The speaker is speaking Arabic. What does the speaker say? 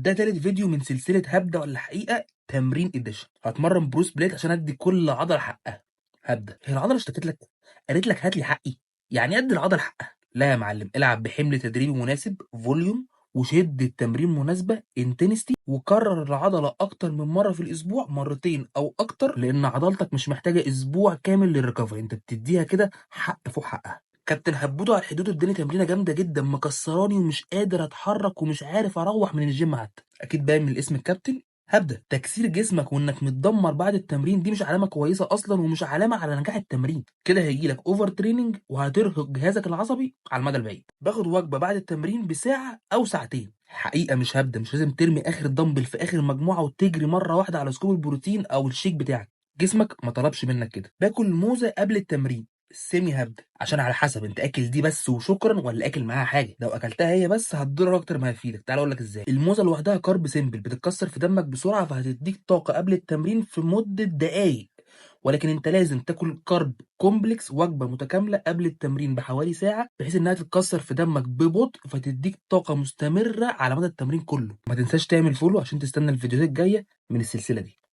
ده تالت فيديو من سلسلة هبدأ ولا حقيقة تمرين اديشن. هتمرن بروس بليت عشان ادي كل عضلة حقها. هبدأ. هي العضلة اشتكت لك؟ قالت لك هات لي حقي؟ يعني ادي العضلة حقها؟ لا يا معلم، العب بحمل تدريبي مناسب، فوليوم، وشد التمرين مناسبة، انتنستي، وكرر العضلة أكتر من مرة في الأسبوع، مرتين أو أكتر، لأن عضلتك مش محتاجة أسبوع كامل للريكفري، أنت بتديها كده حق فوق حقها. كابتن هبودو على الحدود اداني تمرينه جامده جدا مكسراني ومش قادر اتحرك ومش عارف اروح من الجيم حتى. اكيد باين من الاسم الكابتن. هبدا. تكسير جسمك وانك متدمر بعد التمرين دي مش علامه كويسه اصلا، ومش علامه على نجاح التمرين. كده هيجيلك اوفر تريننج وهترهق جهازك العصبي على المدى البعيد. باخد وجبه بعد التمرين بساعه او ساعتين. حقيقه مش هبدا، مش لازم ترمي اخر دمبل في اخر مجموعه وتجري مره واحده على سكوب البروتين او الشيك بتاعك. جسمك ما طلبش منك كده. باكل موزه قبل التمرين. السيمي هبدا، عشان على حسب انت اكل دي بس وشكرا ولا اكل معاها حاجه. لو اكلتها هي بس هتضرك اكتر ما هتفيدك. تعال اقول لك ازاي. الموزه لوحدها كارب سيمبل، بتتكسر في دمك بسرعه فهتديك طاقه قبل التمرين في مده دقايق. ولكن انت لازم تاكل كارب كومبلكس، وجبه متكامله قبل التمرين بحوالي ساعه، بحيث انها تتكسر في دمك ببطء فتديك طاقه مستمره على مدى التمرين كله. ما تنساش تعمل فولو عشان تستنى الفيديوهات الجايه من السلسله دي.